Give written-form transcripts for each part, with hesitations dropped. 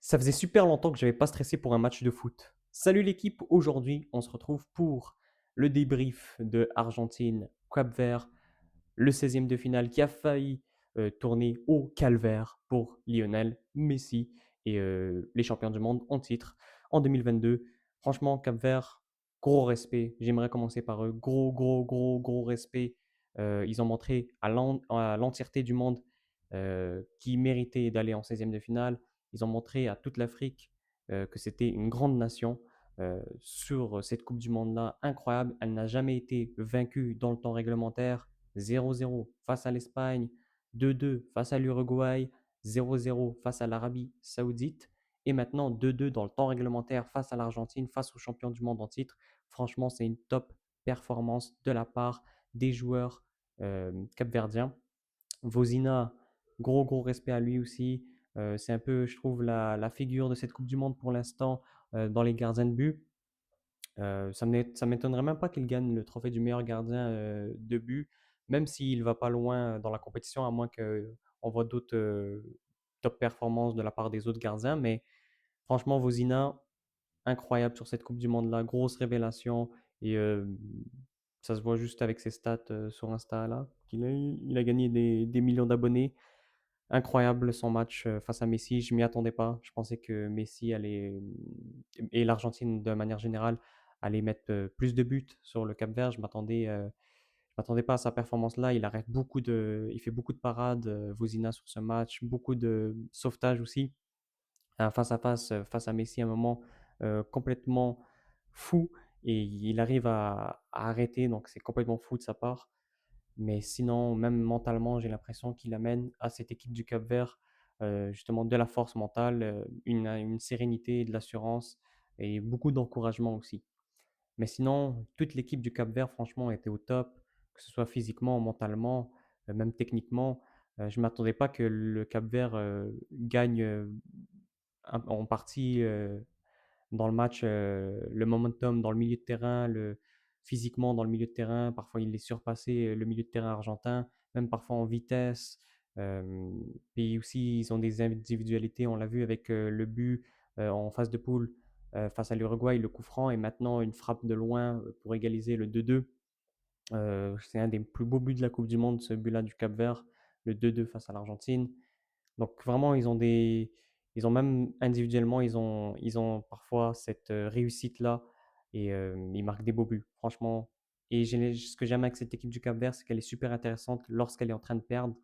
Ça faisait super longtemps que j'avais pas stressé pour un match de foot. Salut l'équipe, aujourd'hui on se retrouve pour le débrief de Argentine-Cap-Vert, le 16e de finale qui a failli tourner au calvaire pour Lionel Messi et les champions du monde en titre en 2022. Franchement, Cap-Vert, gros respect. J'aimerais commencer par eux. Gros respect. Ils ont montré à l'entièreté du monde qui méritait d'aller en 16e de finale. Ils ont montré à toute l'Afrique que c'était une grande nation sur cette Coupe du Monde-là. Incroyable. Elle n'a jamais été vaincue dans le temps réglementaire. 0-0 face à l'Espagne, 2-2 face à l'Uruguay, 0-0 face à l'Arabie Saoudite et maintenant 2-2 dans le temps réglementaire face à l'Argentine, face aux champions du monde en titre. Franchement, c'est une top performance de la part des joueurs capverdiens. Vozina, gros respect à lui aussi. C'est un peu, je trouve, la figure de cette Coupe du Monde pour l'instant dans les gardiens de but. Ça m'étonnerait même pas qu'il gagne le trophée du meilleur gardien de but, même s'il va pas loin dans la compétition, à moins qu'on voit d'autres top performances de la part des autres gardiens. Mais franchement, Vozina, incroyable sur cette Coupe du Monde-là, grosse révélation. Et ça se voit juste avec ses stats sur Insta là, il a gagné des millions d'abonnés. Incroyable son match face à Messi. Je m'y attendais pas. Je pensais que Messi allait, et l'Argentine de manière générale, allait mettre plus de buts sur le Cap-Vert. Je m'attendais pas à sa performance là. Il fait beaucoup de parades, Vozina sur ce match, beaucoup de sauvetage aussi. Un face à face face à Messi à un moment complètement fou et il arrive à arrêter. Donc c'est complètement fou de sa part. Mais sinon, même mentalement, j'ai l'impression qu'il amène à cette équipe du Cap-Vert justement de la force mentale, une sérénité, de l'assurance et beaucoup d'encouragement aussi. Mais sinon, toute l'équipe du Cap-Vert, franchement, était au top, que ce soit physiquement, mentalement, même techniquement. Je ne m'attendais pas que le Cap-Vert gagne en partie dans le match, le momentum dans le milieu de terrain, physiquement dans le milieu de terrain. Parfois, il est surpassé, le milieu de terrain argentin, même parfois en vitesse. Euh, Puis aussi, ils ont des individualités. On l'a vu avec le but en phase de poule face à l'Uruguay, le coup franc, et maintenant une frappe de loin pour égaliser le 2-2. C'est un des plus beaux buts de la Coupe du Monde, ce but-là du Cap-Vert, le 2-2 face à l'Argentine. Donc vraiment, ils ont même individuellement, ils ont parfois cette réussite-là et ils marquent des beaux buts, franchement. Et ce que j'aime avec cette équipe du Cap-Vert, c'est qu'elle est super intéressante lorsqu'elle est en train de perdre.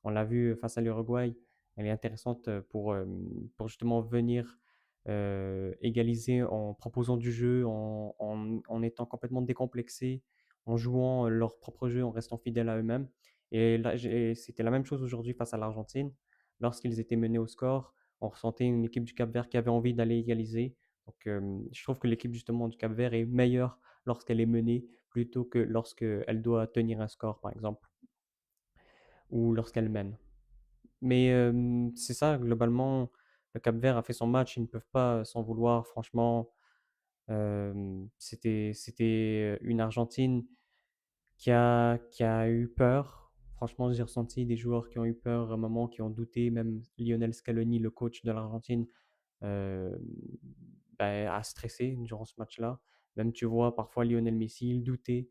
On l'a vu face à l'Uruguay, elle est intéressante pour justement venir égaliser en proposant du jeu, en étant complètement décomplexé, en jouant leur propre jeu, en restant fidèles à eux-mêmes. Et là, c'était la même chose aujourd'hui face à l'Argentine. Lorsqu'ils étaient menés au score, on ressentait une équipe du Cap-Vert qui avait envie d'aller égaliser. Donc, je trouve que l'équipe justement du Cap-Vert est meilleure lorsqu'elle est menée plutôt que lorsqu'elle doit tenir un score, par exemple, ou lorsqu'elle mène. Mais c'est ça, globalement, le Cap-Vert a fait son match, ils ne peuvent pas s'en vouloir. Franchement, c'était une Argentine qui a eu peur. Franchement, j'ai ressenti des joueurs qui ont eu peur à un moment, qui ont douté. Même Lionel Scaloni, le coach de l'Argentine, euh, a stressé durant ce match-là. Même tu vois, parfois Lionel Messi, il doutait.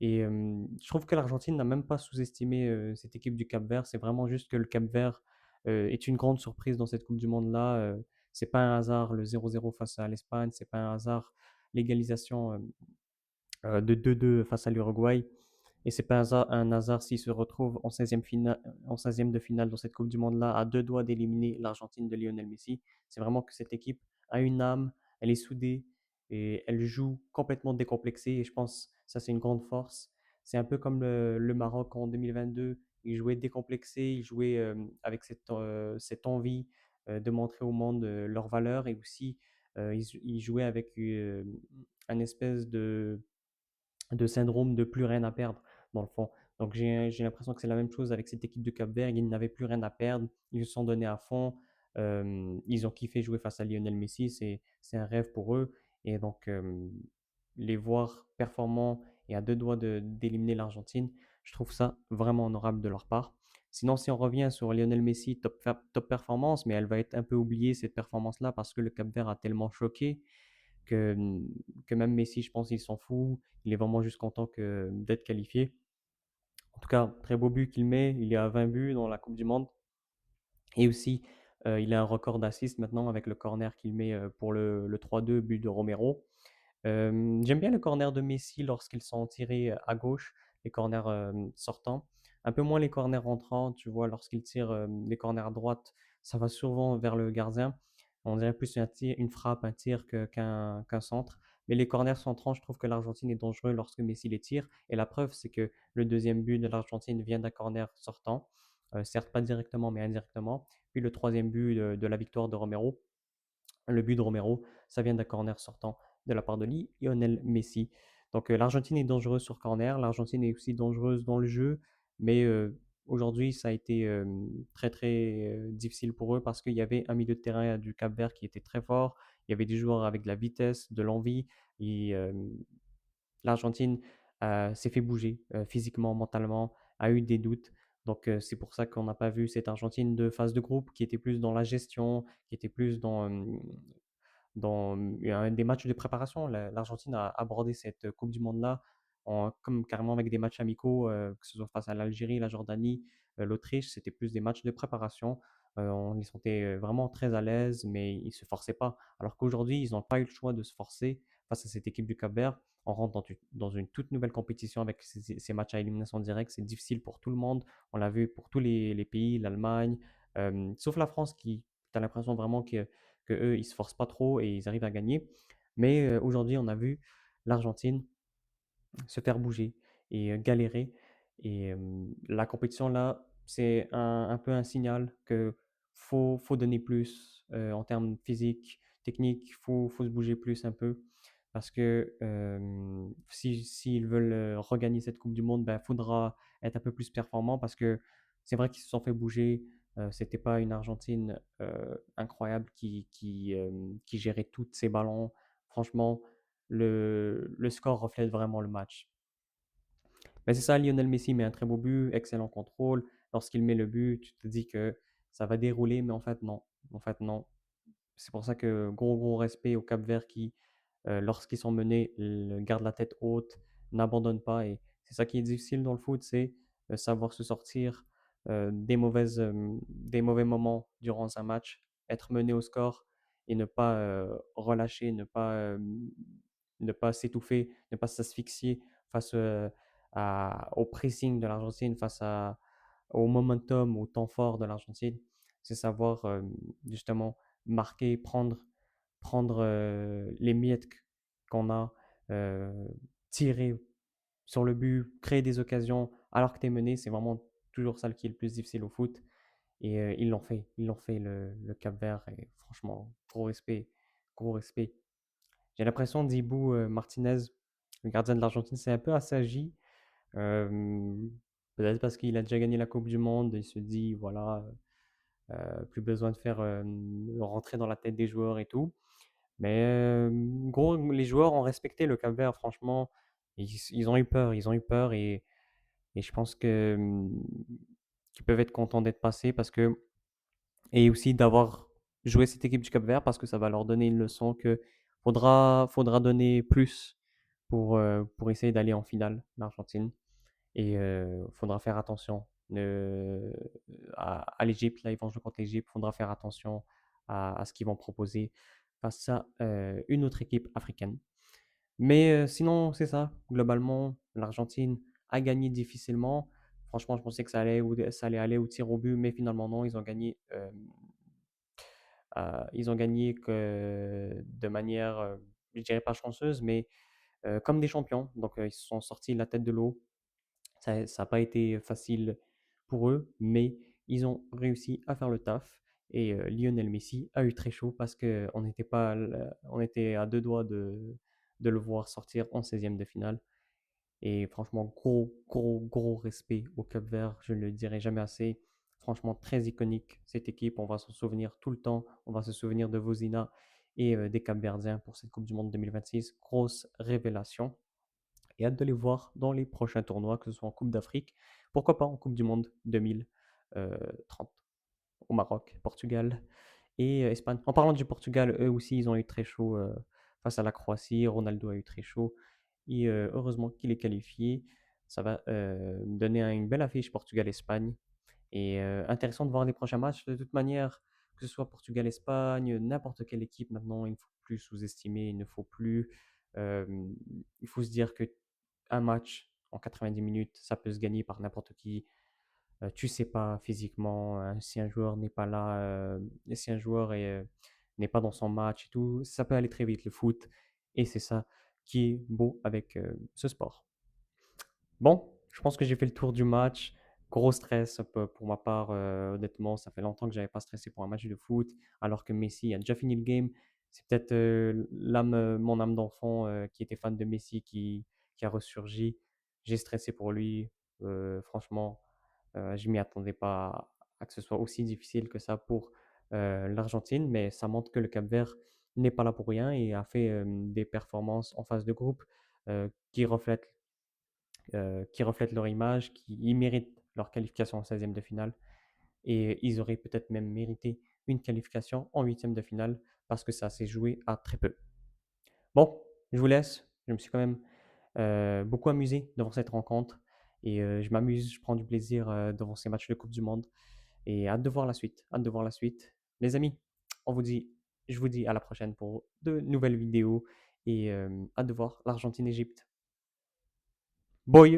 Et je trouve que l'Argentine n'a même pas sous-estimé cette équipe du Cap-Vert. C'est vraiment juste que le Cap-Vert est une grande surprise dans cette Coupe du Monde-là. C'est pas un hasard le 0-0 face à l'Espagne, c'est pas un hasard l'égalisation de 2-2 face à l'Uruguay. Et c'est pas un hasard s'il se retrouve en 16e de finale dans cette Coupe du Monde-là, à deux doigts d'éliminer l'Argentine de Lionel Messi. C'est vraiment que cette équipe a une âme, elle est soudée et elle joue complètement décomplexée. Et je pense que ça, c'est une grande force. C'est un peu comme le Maroc en 2022. Ils jouaient décomplexés, ils jouaient avec cette envie de montrer au monde leurs valeurs et aussi ils jouaient avec un espèce de syndrome de plus rien à perdre, dans le fond. Donc j'ai l'impression que c'est la même chose avec cette équipe de Cap-Vert. Ils n'avaient plus rien à perdre. Ils se sont donnés à fond. Ils ont kiffé jouer face à Lionel Messi. C'est un rêve pour eux. Et donc, les voir performants et à deux doigts d'éliminer l'Argentine, je trouve ça vraiment honorable de leur part. Sinon, si on revient sur Lionel Messi, top performance, mais elle va être un peu oubliée, cette performance-là, parce que le Cap-Vert a tellement choqué que, que même Messi, je pense, il s'en fout. Il est vraiment juste content d'être qualifié. En tout cas, très beau but qu'il met. Il est à 20 buts dans la Coupe du Monde. Et aussi, il a un record d'assists maintenant avec le corner qu'il met pour le 3-2, but de Romero. J'aime bien le corner de Messi lorsqu'ils sont tirés à gauche, les corners sortants. Un peu moins les corners rentrants, tu vois, lorsqu'il tire les corners à droite, ça va souvent vers le gardien. On dirait plus une frappe, un tir qu'un centre. Mais les corners centrants, je trouve que l'Argentine est dangereux lorsque Messi les tire. Et la preuve, c'est que le deuxième but de l'Argentine vient d'un corner sortant. Certes pas directement, mais indirectement. Puis le troisième but de la victoire de Romero, le but de Romero, ça vient d'un corner sortant de la part de Lionel Messi. Donc l'Argentine est dangereuse sur corner, l'Argentine est aussi dangereuse dans le jeu, mais aujourd'hui ça a été très très difficile pour eux parce qu'il y avait un milieu de terrain du Cap-Vert qui était très fort, il y avait des joueurs avec de la vitesse, de l'envie, et l'Argentine s'est fait bouger physiquement, mentalement, a eu des doutes. Donc, c'est pour ça qu'on n'a pas vu cette Argentine de phase de groupe qui était plus dans la gestion, qui était plus dans des matchs de préparation. L'Argentine a abordé cette Coupe du Monde-là comme carrément avec des matchs amicaux, que ce soit face à l'Algérie, la Jordanie, l'Autriche. C'était plus des matchs de préparation. On les sentait vraiment très à l'aise, mais ils ne se forçaient pas. Alors qu'aujourd'hui, ils n'ont pas eu le choix de se forcer face à cette équipe du Cap-Vert. On rentre dans une toute nouvelle compétition avec ces matchs à élimination directe. C'est difficile pour tout le monde. On l'a vu pour tous les pays, l'Allemagne, sauf la France qui, tu as l'impression vraiment que eux, ils se forcent pas trop et ils arrivent à gagner. Mais aujourd'hui, on a vu l'Argentine se faire bouger et galérer. Et la compétition, là, c'est un peu un signal que faut donner plus en termes physiques, techniques, faut se bouger plus un peu. Parce que s'ils veulent regagner cette Coupe du Monde, ben, faudra être un peu plus performant parce que c'est vrai qu'ils se sont fait bouger. C'était pas une Argentine incroyable qui gérait tous ses ballons. Franchement, le score reflète vraiment le match. Mais c'est ça, Lionel Messi met un très beau but, excellent contrôle. Lorsqu'il met le but, tu te dis que ça va dérouler, mais en fait, non. En fait, non. C'est pour ça que gros respect au Cap-Vert qui, lorsqu'ils sont menés, gardent la tête haute, n'abandonnent pas. Et c'est ça qui est difficile dans le foot, c'est savoir se sortir des mauvais moments durant un match, être mené au score et ne pas relâcher, ne pas s'étouffer, ne pas s'asphyxier face au pressing de l'Argentine, au momentum, au temps fort de l'Argentine. C'est savoir justement marquer, prendre les miettes qu'on a, euh, tirer sur le but, créer des occasions alors que tu es mené. C'est vraiment toujours ça qui est le plus difficile au foot. Et ils l'ont fait le Cap-Vert. Et franchement, gros respect, gros respect. J'ai l'impression d'Ibou Martinez, le gardien de l'Argentine, c'est un peu assagi. Euh, Peut-être parce qu'il a déjà gagné la Coupe du Monde. Il se dit, voilà, plus besoin de faire rentrer dans la tête des joueurs et tout. Mais gros, les joueurs ont respecté le Cap-Vert, franchement. Ils ont eu peur, ils ont eu peur et je pense que qu'ils peuvent être contents d'être passés parce que et aussi d'avoir joué cette équipe du Cap-Vert parce que ça va leur donner une leçon que faudra donner plus pour essayer d'aller en finale, l'Argentine. Et faudra faire attention à l'Égypte. Là, ils vont jouer contre l'Égypte. Faudra faire attention à ce qu'ils vont proposer face à une autre équipe africaine. Mais sinon, c'est ça. Globalement, l'Argentine a gagné difficilement. Franchement, je pensais que ça allait aller au tir au but, mais finalement non. Ils ont gagné de manière, je dirais pas chanceuse, mais comme des champions. Donc, ils se sont sortis la tête de l'eau. Ça n'a pas été facile pour eux, mais ils ont réussi à faire le taf. Et Lionel Messi a eu très chaud parce qu'on n'était pas, on était à deux doigts de le voir sortir en 16e de finale. Et franchement, gros respect au Cap-Vert. Je ne le dirai jamais assez. Franchement, très iconique cette équipe. On va s'en souvenir tout le temps. On va se souvenir de Vozina et des Cap-Verdiens pour cette Coupe du Monde 2026. Grosse révélation et hâte de les voir dans les prochains tournois, que ce soit en Coupe d'Afrique, pourquoi pas en Coupe du Monde 30 au Maroc, Portugal et Espagne. En parlant du Portugal, eux aussi, ils ont eu très chaud face à la Croatie. Ronaldo a eu très chaud. Et heureusement qu'il est qualifié. Ça va donner une belle affiche Portugal-Espagne. Et intéressant de voir les prochains matchs. De toute manière, que ce soit Portugal-Espagne, n'importe quelle équipe maintenant, il ne faut plus sous-estimer. Il ne faut plus. euh, il faut se dire que un match en 90 minutes, ça peut se gagner par n'importe qui. Tu sais pas physiquement si un joueur n'est pas là, si un joueur n'est pas dans son match et tout, ça peut aller très vite le foot. Et c'est ça qui est beau avec ce sport. Bon, je pense que j'ai fait le tour du match. Gros stress pour ma part, honnêtement, ça fait longtemps que j'avais pas stressé pour un match de foot, alors que Messi a déjà fini le game. C'est peut-être mon âme d'enfant qui était fan de Messi qui a ressurgi. J'ai stressé pour lui. Franchement, je m'y attendais pas à que ce soit aussi difficile que ça pour l'Argentine, mais ça montre que le Cap-Vert n'est pas là pour rien et a fait des performances en phase de groupe euh, qui reflètent qui reflètent leur image, qui méritent leur qualification en 16e de finale. Et ils auraient peut-être même mérité une qualification en 8e de finale parce que ça s'est joué à très peu. Bon, je vous laisse. Je me suis quand même beaucoup amusé devant cette rencontre. Et je m'amuse, je prends du plaisir devant ces matchs de Coupe du Monde. Et hâte de voir la suite. Hâte de voir la suite. Les amis, je vous dis à la prochaine pour de nouvelles vidéos. Et hâte de voir l'Argentine-Égypte. Boy!